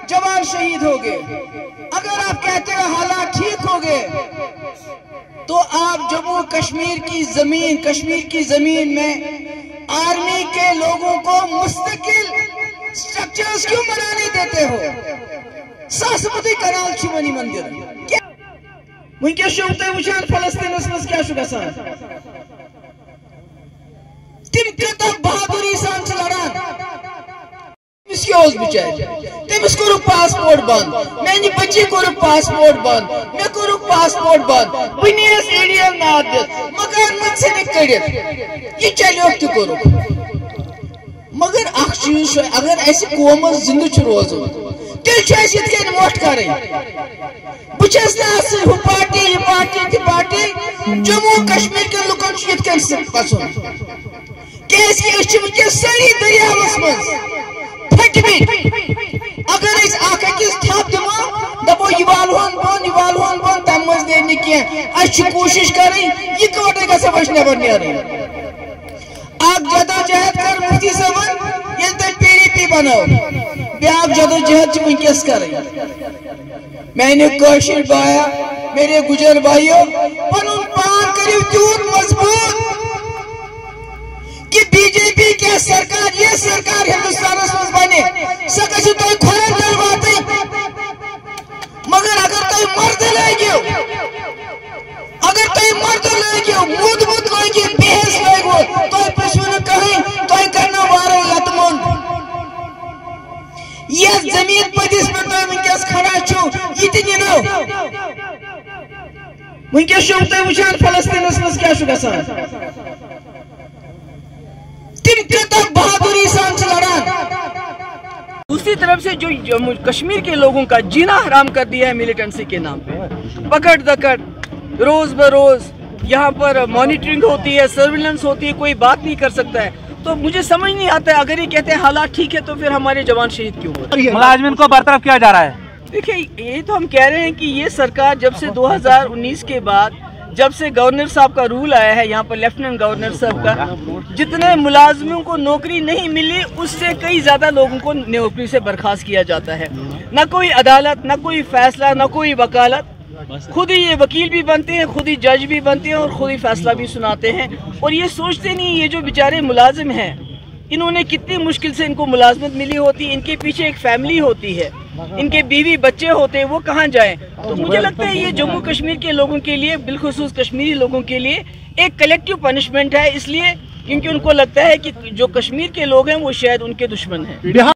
जवान शहीद हो गए। अगर आप कहते हैं हालात ठीक हो गए, तो आप जम्मू कश्मीर की जमीन में आर्मी के लोगों को मुस्तकिल स्ट्रक्चर्स क्यों बनाने देते हो? सासमती कनाल शिवनी मंदिर वुनकस वुचान फलस्तीनस मज क्या गसान तिम कता बहादुरी सान लड़ान तमिस कोर पासपोर्ट बंद, मेनी बच्ची कोर पासपोर्ट बंद, मे कोर पासपोर्ट बंद, बनीस एरियल नाद मकान मत से कड़ित ये चलो तो करो। मगर अख चीज अगर ऐसे कौम जिंद रोजन तेल वोट कर बहु पार्टी यह पार्टी जम्मू कश्मीर के लुकन पसंद क्या सारी दरियावस मज फटमिट। अगर अकिस थप दिमो दपो यह वालवन बन तम मज ने कह कोशिश कर इकवटे गस नबर नीर जदोजहद कर मुफ्ती साहब ये PDP बनो ब्या जदोजहद वनकस कर मैंने कौशिर बाया मेरे गुजर भाइयों पन पान करो तूत मजबूत कि BJP क्या सरकार ये सरकार हिंदुस्तान मज बने सह गो तुम खुद तल वात। मगर अगर तुम मर्द लगो मुद लगे बेहस लगो तुम पशु कहीं तुम करना वारे लतमुंद यह जमीन पदिस पे तुम वनकस खड़ा छो ये नो वनकस तुम वुचान फलस्तीनस मज क्या गसान तिम कता बहादुरी सान लड़ान। दूसरी तरफ से जो जम्मू कश्मीर के लोगों का जीना हराम कर दिया है मिलिटेंसी के नाम पे, पकड़ दकड़ रोज बरोज यहाँ पर मॉनिटरिंग होती है, सर्विलेंस होती है, कोई बात नहीं कर सकता है। तो मुझे समझ नहीं आता है अगर ये कहते हैं हालात ठीक है तो फिर हमारे जवान शहीद क्यों हो रहे हैं? मुलाजिमिन को बरतरफ किया जा रहा है। देखिए ये तो हम कह रहे हैं कि ये सरकार जब से 2019 के बाद जब से गवर्नर साहब का रूल आया है यहाँ पर लेफ्टिनेंट गवर्नर साहब का, जितने मुलाजमों को नौकरी नहीं मिली उससे कई ज्यादा लोगों को नौकरी से बर्खास्त किया जाता है। न कोई अदालत, न कोई फैसला, न कोई वकालत, खुद ही ये वकील भी बनते हैं, खुद ही जज भी बनते हैं और खुद ही फैसला भी सुनाते हैं। और ये सोचते नहीं ये जो बेचारे मुलाजिम हैं इन्होंने कितनी मुश्किल से इनको मुलाजमत मिली होती है, इनके पीछे एक फैमिली होती है, इनके बीवी बच्चे होते हैं, वो कहाँ जाएं? तो मुझे लगता है ये जम्मू कश्मीर के लोगों के लिए, बिलखुसूस कश्मीरी लोगों के लिए एक कलेक्टिव पनिशमेंट है, इसलिए क्योंकि उनको लगता है कि जो कश्मीर के लोग हैं वो शायद उनके दुश्मन हैं।